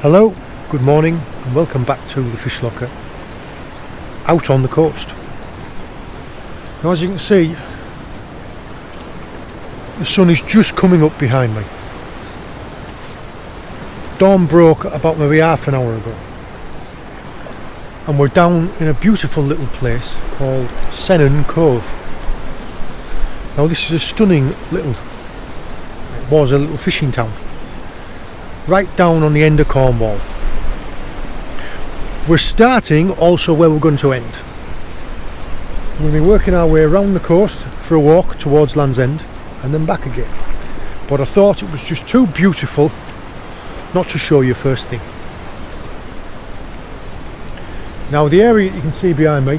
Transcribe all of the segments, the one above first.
Hello, good morning and welcome back to the Fish Locker out on the coast. Now, as you can see, the sun is just coming up behind me. Dawn broke about maybe half an hour ago and we're down in a beautiful little place called Sennen Cove. Now this is a stunning little, it was a little fishing town right down on the end of Cornwall. We're starting also where we're going to end. We'll be working our way around the coast for a walk towards Land's End and then back again. But I thought it was just too beautiful not to show you first thing. Now the area you can see behind me,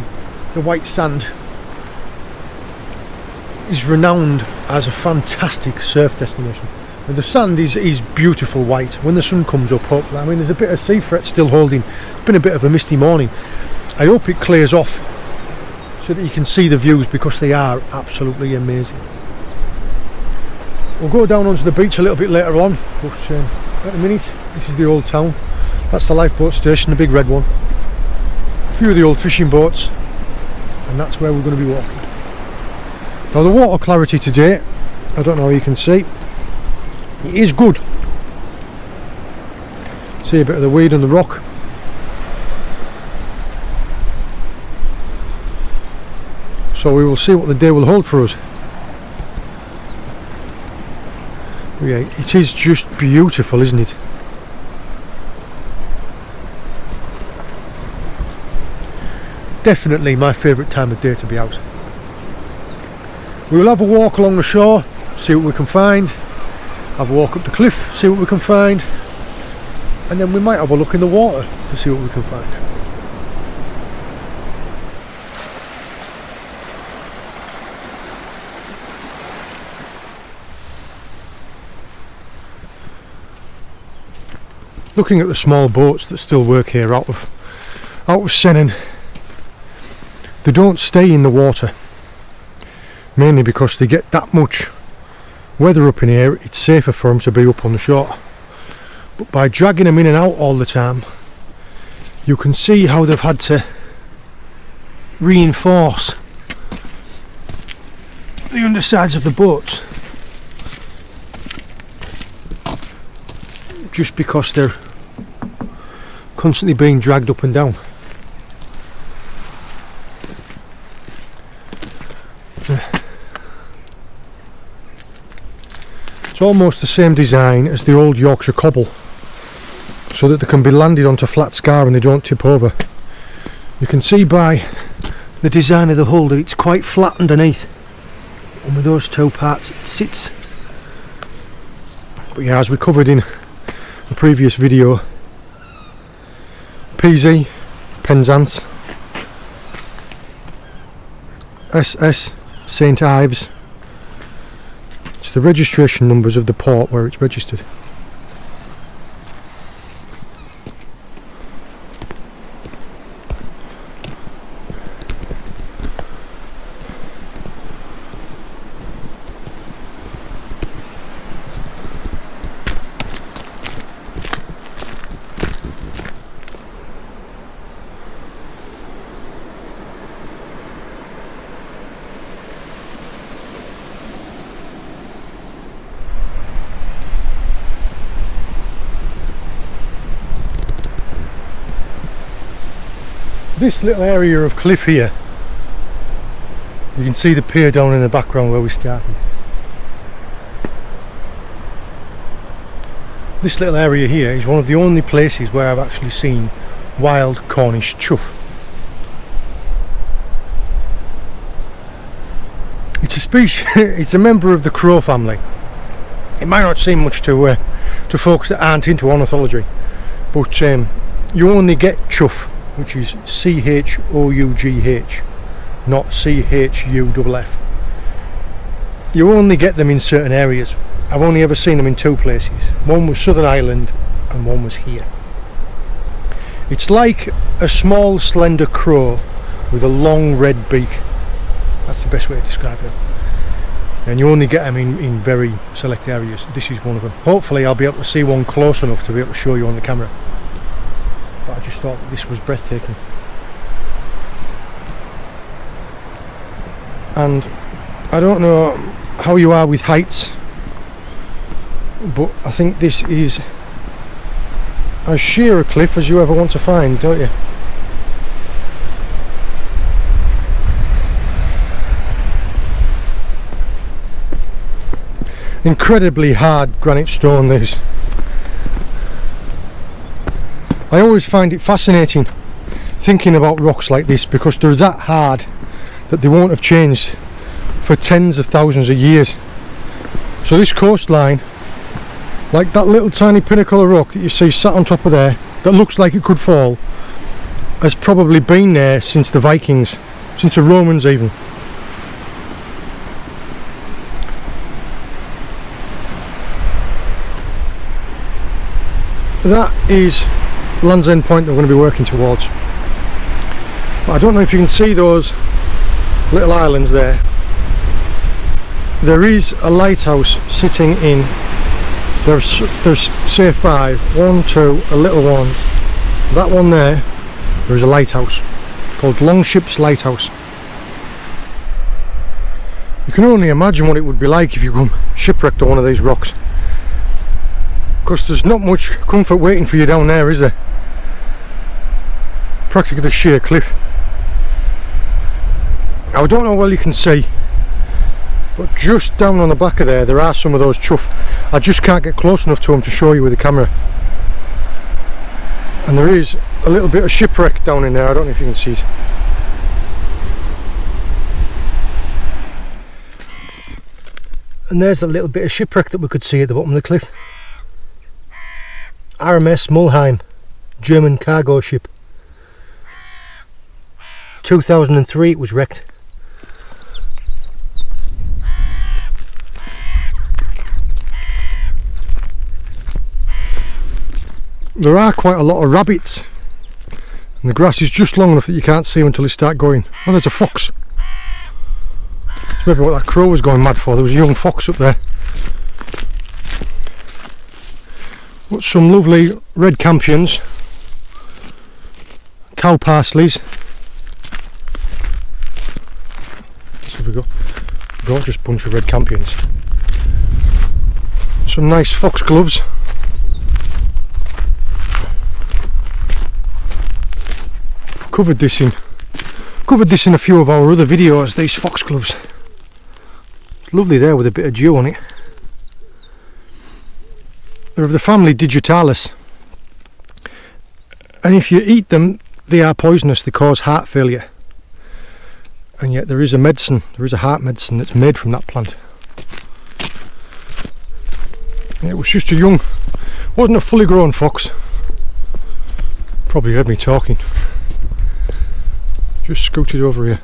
the white sand, is renowned as a fantastic surf destination. And the sand is beautiful white when the sun comes up, hopefully. I mean, there's a bit of sea fret still holding. It's been a bit of a misty morning. I hope it clears off so that you can see the views, because they are absolutely amazing. We'll go down onto the beach a little bit later on, but at the minute, this is the old town. That's the lifeboat station, the big red one. A few of the old fishing boats, and that's where we're going to be walking. Now the water clarity today, I don't know how you can see, it is good. See a bit of the weed and the rock. So we will see what the day will hold for us. Yeah, it is just beautiful, isn't it? Definitely my favourite time of day to be out. We will have a walk along the shore, see what we can find. Have a walk up the cliff, see what we can find, and then we might have a look in the water to see what we can find. Looking at the small boats that still work here out of Sennen, they don't stay in the water, mainly because they get that much weather up in here. It's safer for them to be up on the shore, but by dragging them in and out all the time, you can see how they've had to reinforce the undersides of the boats just because they're constantly being dragged up and down. It's almost the same design as the old Yorkshire cobble, so that they can be landed onto flat scar and they don't tip over. You can see by the design of the hull that it's quite flat underneath, and with those two parts it sits. But yeah, as we covered in a previous video, PZ, Penzance, SS, St Ives. It's the registration numbers of the port where it's registered. This little area of cliff here, you can see the pier down in the background where we started. This little area here is one of the only places where I've actually seen wild Cornish Chough. It's a species, it's a member of the crow family. It might not seem much to folks that aren't into ornithology, but you only get chough, which is C-H-O-U-G-H, not C-H-U-F-F. You only get them in certain areas. I've only ever seen them in two places. One was Southern Ireland and one was here. It's like a small slender crow with a long red beak. That's the best way to describe them. and you only get them in very select areas. This is one of them. Hopefully I'll be able to see one close enough to be able to show you on the camera, but I just thought this was breathtaking. And I don't know how you are with heights, but I think this is as sheer a cliff as you ever want to find, don't you? Incredibly hard granite stone, this. I always find it fascinating thinking about rocks like this, because they're that hard that they won't have changed for tens of thousands of years. So this coastline, like that little tiny pinnacle of rock that you see sat on top of there that looks like it could fall, has probably been there since the Vikings, since the Romans even. That is Land's End Point that we're going to be working towards. But I don't know if you can see those little islands there. There is a lighthouse sitting in, there's say 5, 1, 2, a little one, that one there, there's a lighthouse. It's called Longship's Lighthouse. You can only imagine what it would be like if you come shipwrecked on one of these rocks. Because there's not much comfort waiting for you down there, is there? Practically a sheer cliff. I don't know how well you can see, but just down on the back of there are some of those chough. I just can't get close enough to them to show you with the camera. And there is a little bit of shipwreck down in there, I don't know if you can see it. And there's a little bit of shipwreck that we could see at the bottom of the cliff. RMS Mulheim, German cargo ship. 2003 it was wrecked. There are quite a lot of rabbits, and the grass is just long enough that you can't see them until they start going. Oh, there's a fox. That's maybe what that crow was going mad for. There was a young fox up there. Got some lovely red campions, cow parsleys. So we got a gorgeous bunch of red campions. Some nice foxgloves. Covered this in a few of our other videos, these foxgloves. It's lovely there with a bit of dew on it. They're of the family Digitalis, and if you eat them they are poisonous, they cause heart failure, and yet there is a heart medicine that's made from that plant. It was just wasn't a fully grown fox. Probably heard me talking. Just scooted over here.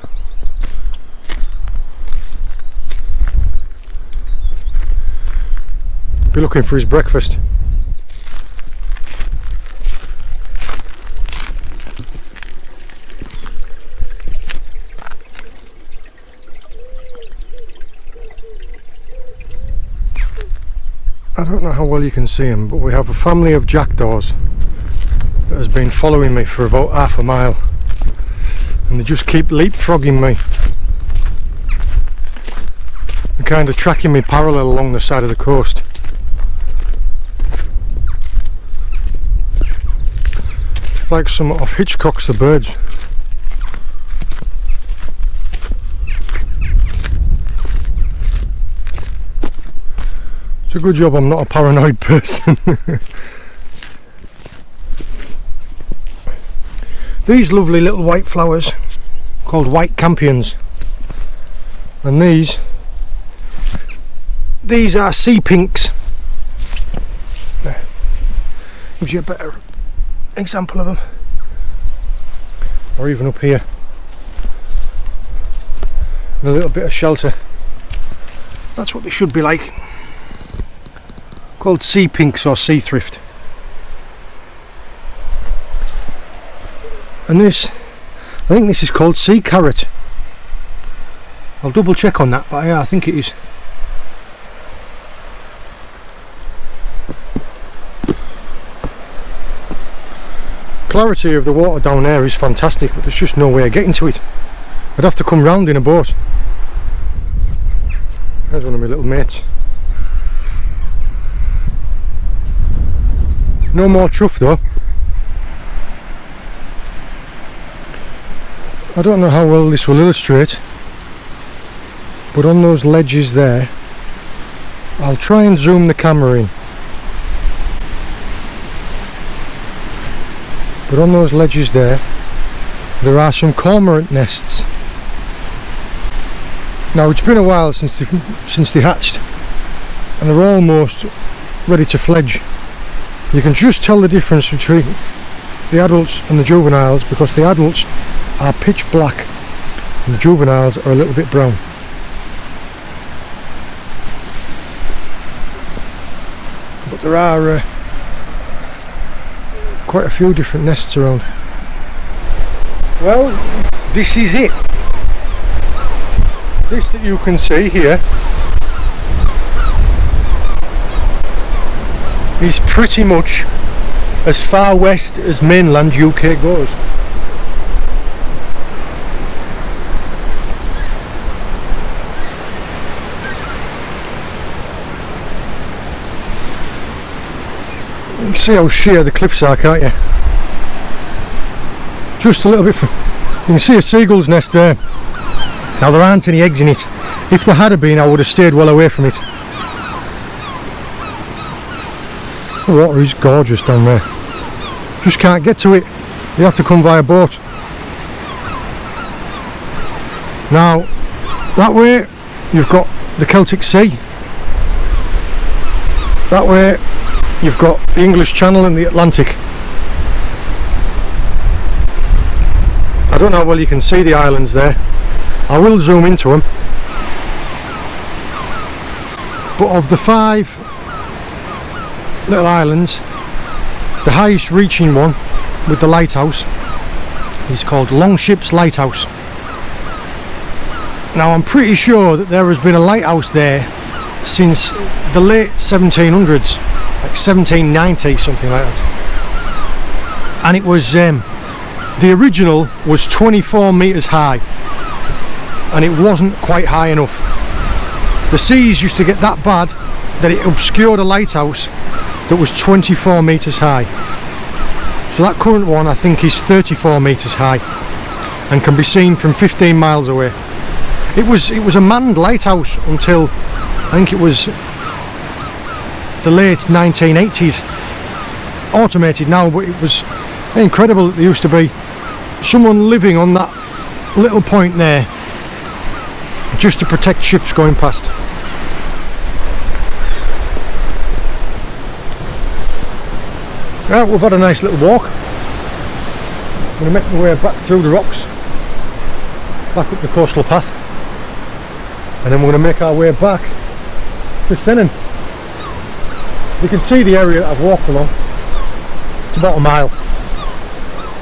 Be looking for his breakfast. I don't know how well you can see him, but we have a family of jackdaws that has been following me for about half a mile, and they just keep leapfrogging me and kind of tracking me parallel along the side of the coast. Like some of Hitchcock's The Birds. It's a good job I'm not a paranoid person. These lovely little white flowers called white campions, and these are sea pinks. There. Gives you a better example of them. Or even up here, and a little bit of shelter. That's what they should be like. Called sea pinks or sea thrift. And this, I think this is called sea carrot. I'll double check on that, but yeah, I think it is. clarity of the water down there is fantastic, but there's just no way of getting to it. I'd have to come round in a boat. There's one of my little mates. No more chough though. I don't know how well this will illustrate, but on those ledges there, I'll try and zoom the camera in. But on those ledges there are some cormorant nests. Now it's been a while since they hatched, and they're almost ready to fledge. You can just tell the difference between the adults and the juveniles, because the adults are pitch black and the juveniles are a little bit brown. But there are quite a few different nests around. Well, this is it. This that you can see here is pretty much as far west as mainland UK goes. You can see how sheer the cliffs are, can't you? Just a little bit. You can see a seagull's nest there. Now there aren't any eggs in it. If there had been, I would have stayed well away from it. The water is gorgeous down there. Just can't get to it. You have to come via boat. Now, that way you've got the Celtic Sea. That way you've got the English Channel and the Atlantic. I don't know how well you can see the islands there. I will zoom into them. But of the 5 little islands, the highest reaching one with the lighthouse is called Longship's Lighthouse. Now I'm pretty sure that there has been a lighthouse there since the late 1700s, like 1790, something like that. And it was the original was 24 metres high, and it wasn't quite high enough. The seas used to get that bad that it obscured a lighthouse that was 24 metres high. So that current one I think is 34 metres high and can be seen from 15 miles away. It was a manned lighthouse until I think it was the late 1980s. Automated now, but it was incredible that there used to be someone living on that little point there just to protect ships going past. Right, we've had a nice little walk. I'm going to make my way back through the rocks, back up the coastal path, and then we're going to make our way back to Sennen. You can see the area that I've walked along. It's about a mile.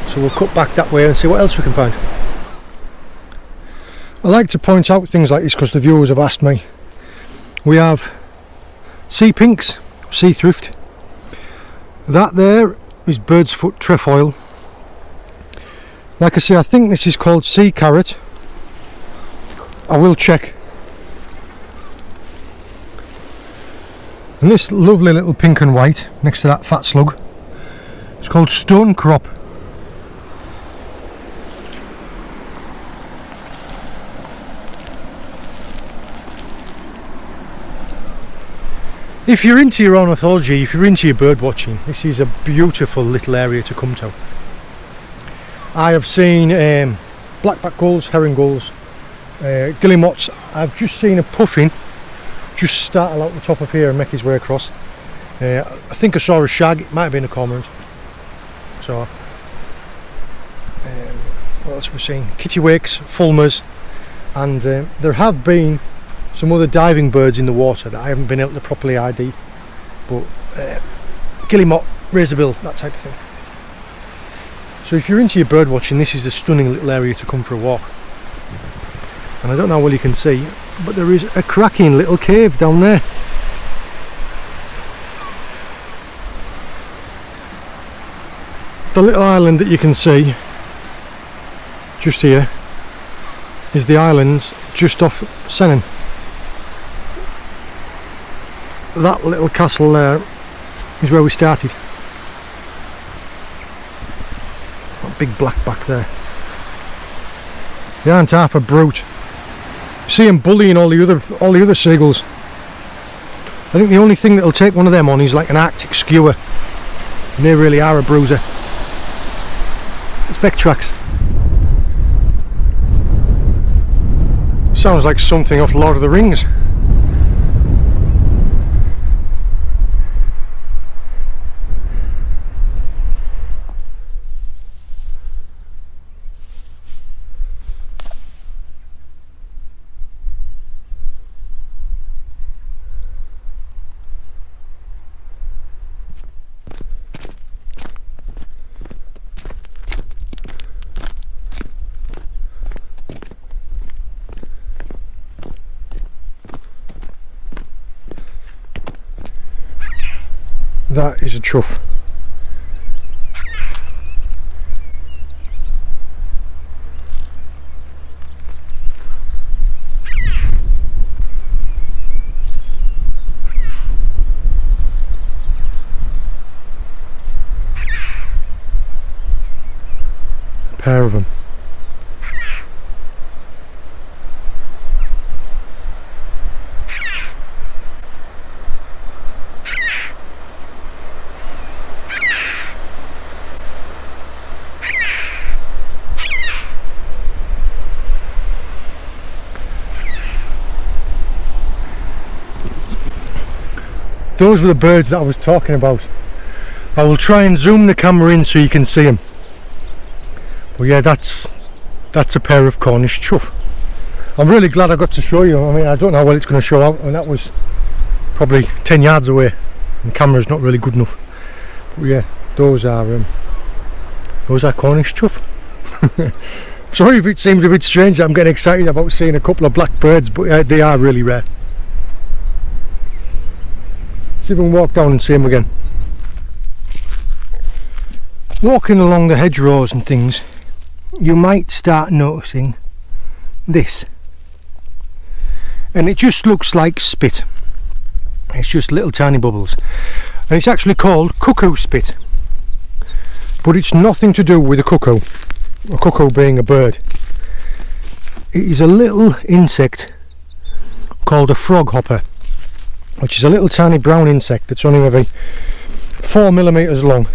So we'll cut back that way and see what else we can find. I like to point out things like this because the viewers have asked me. We have sea pinks, sea thrift. That there is bird's foot trefoil. Like I say, I think this is called sea carrot. I will check. And this lovely little pink and white next to that fat slug, it's called stone crop. If you're into your ornithology, if you're into your bird watching, this is a beautiful little area to come to. I have seen blackback gulls, herring gulls, guillemots. I've just seen a puffin just startle out the top of here and make his way across. I think I saw a shag, it might have been a cormorant. So, what else have we seen? Kittiwakes, fulmars, and there have been some other diving birds in the water that I haven't been able to properly ID, but guillemot, razorbill, that type of thing. So if you're into your bird watching, this is a stunning little area to come for a walk. And I don't know how well you can see, but there is a cracking little cave down there. the little island that you can see just here is the islands just off Sennen. That little castle there is where we started. That big black back there. They aren't half a brute. See him bullying all the other seagulls. I think the only thing that'll take one of them on is like an Arctic skewer, and they really are a bruiser. It's back tracks. Sounds like something off Lord of the Rings. That is a chough. A pair of them. Those were the birds that I was talking about. I will try and zoom the camera in so you can see them. But yeah, that's a pair of Cornish Chough. I'm really glad I got to show you. I mean, I don't know how well it's going to show out, and that was probably 10 yards away. And the camera's not really good enough. But yeah, those are Cornish Chough. Sorry if it seems a bit strange that I'm getting excited about seeing a couple of black birds, but they are really rare. See if we can walk down and see them again. Walking along the hedgerows and things, you might start noticing this, and it just looks like spit. It's just little tiny bubbles, and it's actually called cuckoo spit, but it's nothing to do with a cuckoo being a bird. It is a little insect called a frog hopper, which is a little tiny brown insect that's only maybe 4 millimeters long,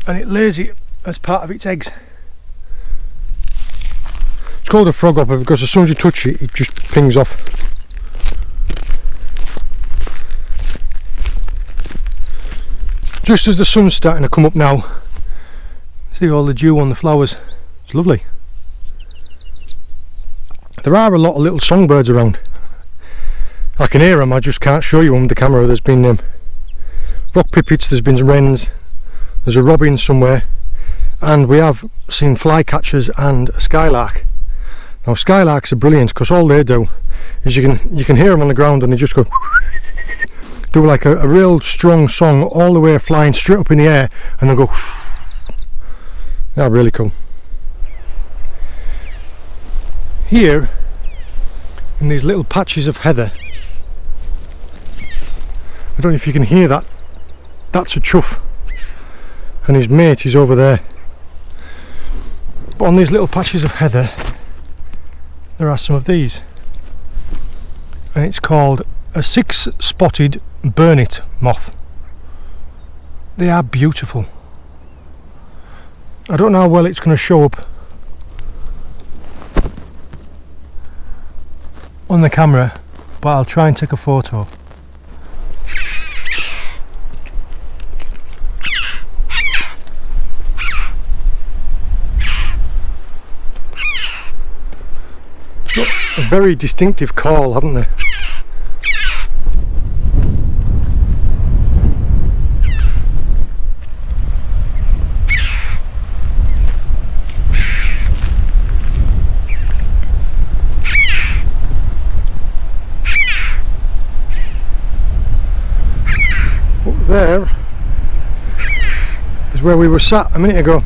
and it lays it as part of its eggs. It's called a frog hopper because as soon as you touch it, it just pings off. Just as the sun's starting to come up now, see all the dew on the flowers. It's lovely. There are a lot of little songbirds around. I can hear them, I just can't show you them with the camera. There's been rock pipits, there's been wrens, there's a robin somewhere, and we have seen flycatchers and a skylark. Now skylarks are brilliant because all they do is you can hear them on the ground and they just go do like a real strong song all the way flying straight up in the air, and they'll go. They're really cool. Here in these little patches of heather, I don't know if you can hear that, that's a chough, and his mate is over there. But on these little patches of heather there are some of these, and it's called a 6-spotted burnet moth. They are beautiful. I don't know how well it's going to show up on the camera, but I'll try and take a photo. A very distinctive call, haven't they? Up there was where we were sat a minute ago.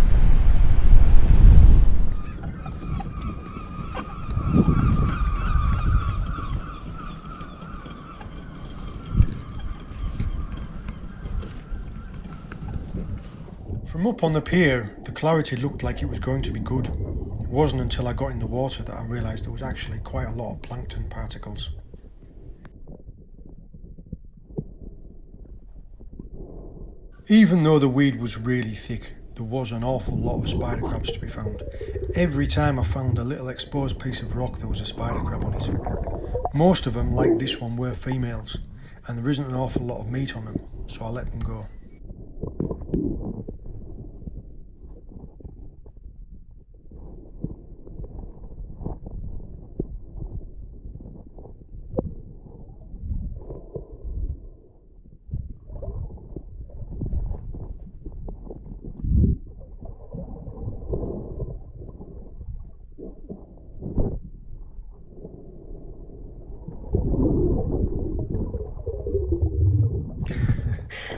From up on the pier, the clarity looked like it was going to be good. It wasn't until I got in the water that I realised there was actually quite a lot of plankton particles. Even though the weed was really thick, there was an awful lot of spider crabs to be found. Every time I found a little exposed piece of rock, there was a spider crab on it. Most of them, like this one, were females, and there isn't an awful lot of meat on them, so I let them go.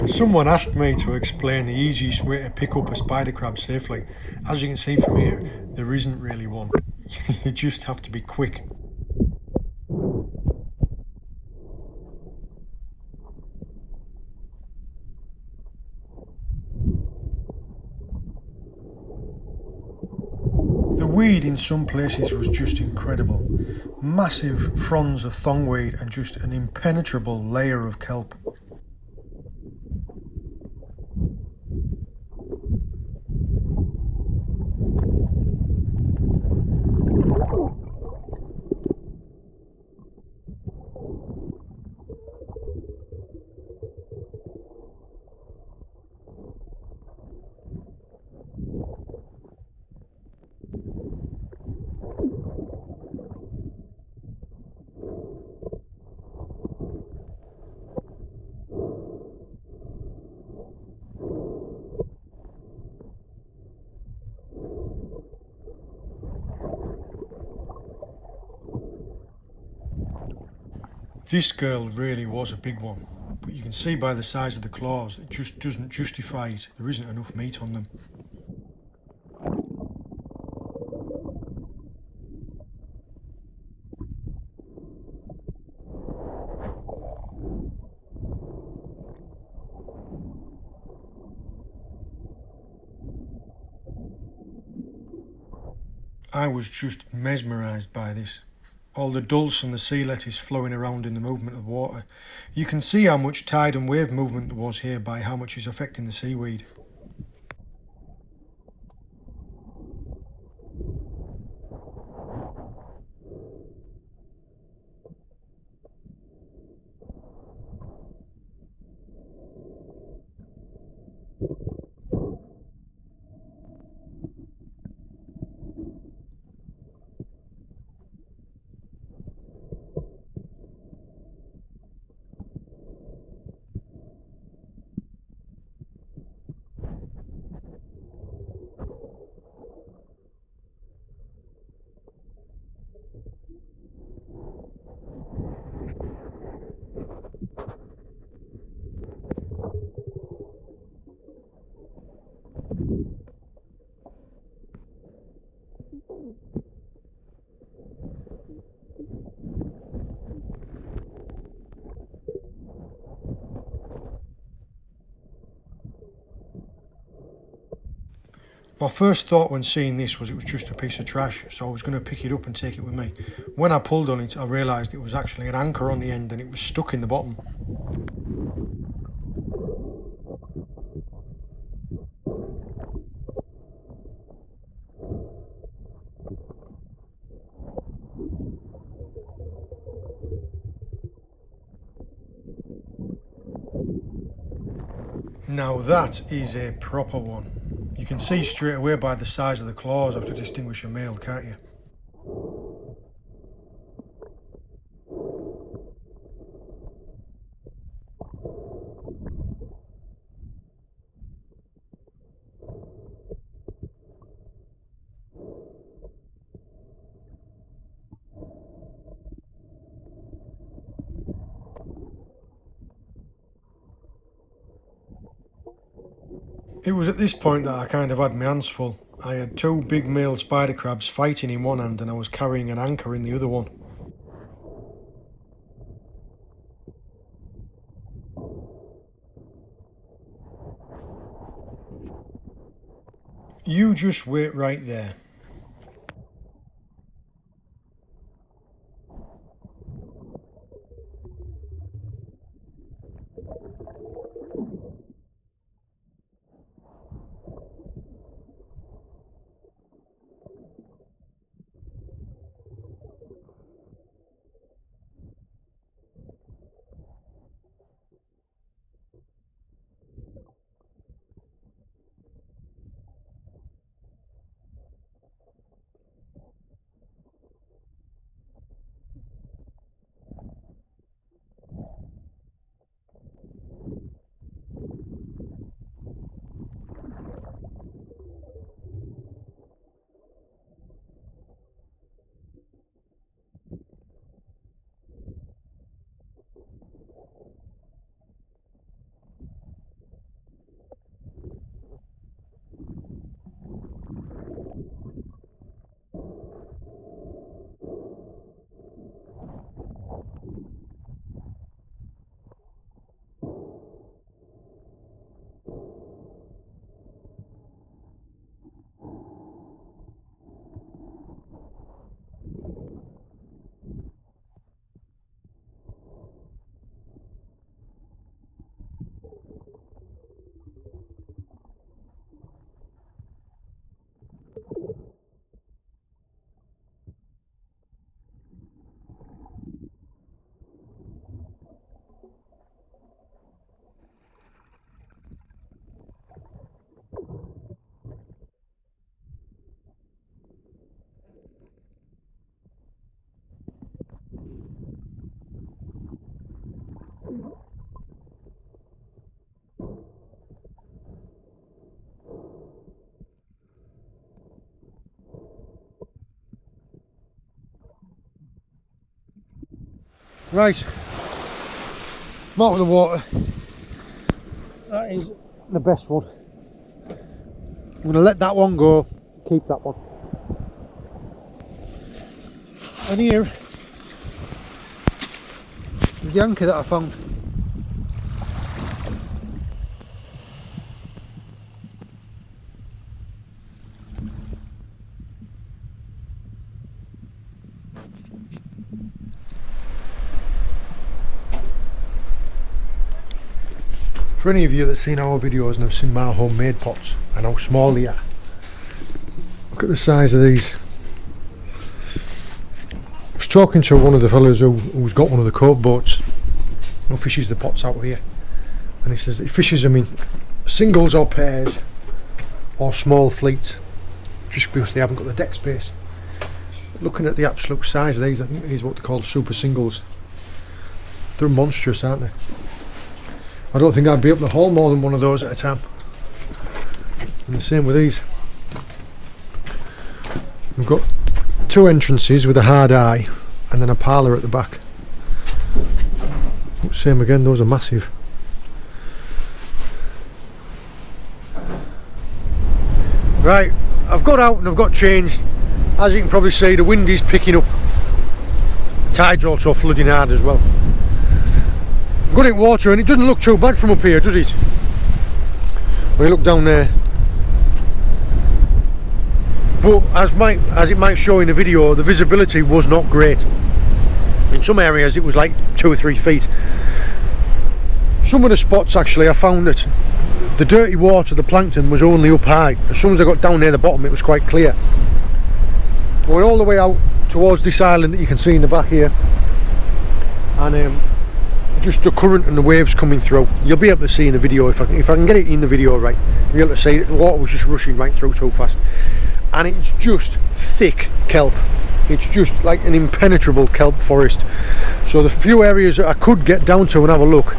Someone asked me to explain the easiest way to pick up a spider crab safely. As you can see from here, there isn't really one. You just have to be quick. The weed in some places was just incredible. Massive fronds of thongweed and just an impenetrable layer of kelp. This girl really was a big one, but you can see by the size of the claws, it just doesn't justify it. There isn't enough meat on them. I was just mesmerised by this. All the dulse and the sea lettuce flowing around in the movement of the water. You can see how much tide and wave movement there was here by how much is affecting the seaweed. My first thought when seeing this was it was just a piece of trash, so I was going to pick it up and take it with me. When I pulled on it, I realised it was actually an anchor on the end and it was stuck in the bottom. Now that is a proper one. You can see straight away by the size of the claws how to distinguish a male, can't you? It was at this point that I kind of had my hands full. I had two big male spider crabs fighting in one hand and I was carrying an anchor in the other one. You just wait right there. Right, I'm out of the water. That is the best one. I'm going to let that one go, keep that one. And here is the anchor that I found. For any of you that's seen our videos and have seen my homemade pots and how small they are, look at the size of these. I was talking to one of the fellows who's got one of the Cove boats who fishes the pots out of here, and he says that he fishes them in singles or pairs or small fleets just because they haven't got the deck space. But looking at the absolute size of these, I think these are what they call super singles. They're monstrous, aren't they? I don't think I'd be able to haul more than one of those at a time. And the same with these. We've got two entrances with a hard eye and then a parlour at the back. Same again, those are massive. Right, I've got out and I've got changed. As you can probably see, the wind is picking up. Tide's also flooding hard as well. Good at water, and it doesn't look too bad from up here, does it? When you look down there. But as it might show in the video, the visibility was not great. In some areas it was like 2 or 3 feet. Some of the spots actually I found that the dirty water, the plankton, was only up high. As soon as I got down near the bottom it was quite clear. I went all the way out towards this island that you can see in the back here, and just the current and the waves coming through. You'll be able to see in the video if I can get it in the video right. You'll be able to see that the water was just rushing right through too fast, and it's just thick kelp. It's just like an impenetrable kelp forest. So the few areas that I could get down to and have a look,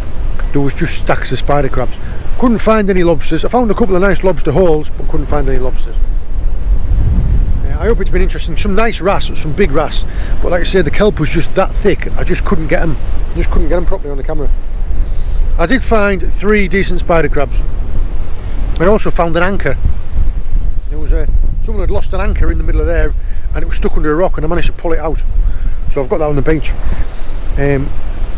there was just stacks of spider crabs. Couldn't find any lobsters. I found a couple of nice lobster holes, but couldn't find any lobsters. I hope it's been interesting. Some nice wrasse, some big wrasse, but like I said, the kelp was just that thick. I just couldn't get them. Just couldn't get them properly on the camera. I did find 3 decent spider crabs. I also found an anchor. There was someone had lost an anchor in the middle of there, and it was stuck under a rock, and I managed to pull it out. So I've got that on the beach.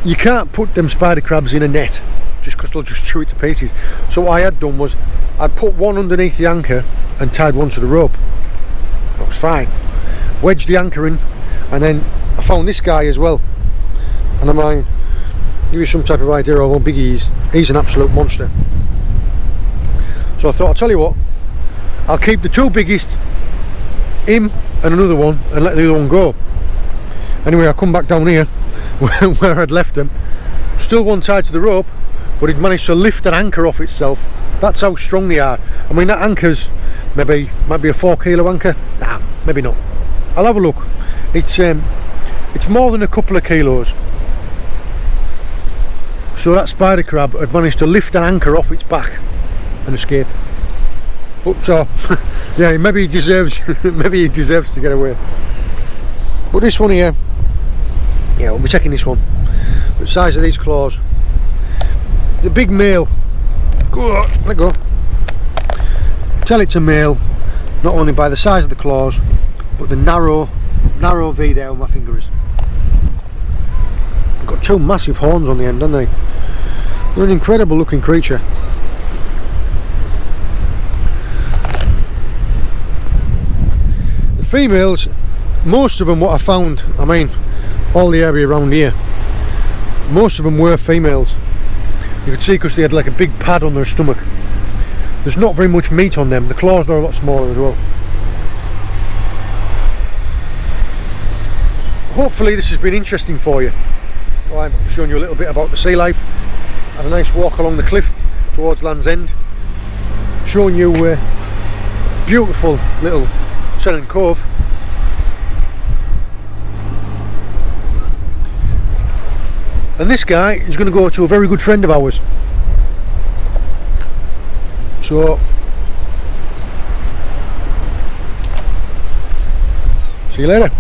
You can't put them spider crabs in a net just because they'll just chew it to pieces. So what I had done was I'd put one underneath the anchor and tied one to the rope. That was fine. Wedged the anchor in, and then I found this guy as well, and I might give you some type of idea of how big he is. He's an absolute monster. So I thought, I'll tell you what, I'll keep the two biggest, him and another one, and let the other one go. Anyway, I come back down here where I'd left them. Still one tied to the rope, but he'd managed to lift an anchor off itself. That's how strong they are. I mean, that anchor's might be a 4 kilo anchor. Nah, maybe not. I'll have a look. It's more than a couple of kilos. So that spider crab had managed to lift an anchor off its back and escape. But yeah, maybe he deserves to get away. But this one here, yeah, we'll be checking this one. The size of these claws. The big male. Go, let go. Tell it's a male, not only by the size of the claws, but the narrow V there on my finger is. They've got two massive horns on the end, haven't they? They're an incredible looking creature. The females, most of them what I found, I mean all the area around here, most of them were females. You could see because they had like a big pad on their stomach. There's not very much meat on them. The claws are a lot smaller as well. Hopefully this has been interesting for you. Well, I'm showing you a little bit about the sea life. Had a nice walk along the cliff towards Land's End. Showing you beautiful little Sennen Cove. And this guy is going to go to a very good friend of ours. So, see you later.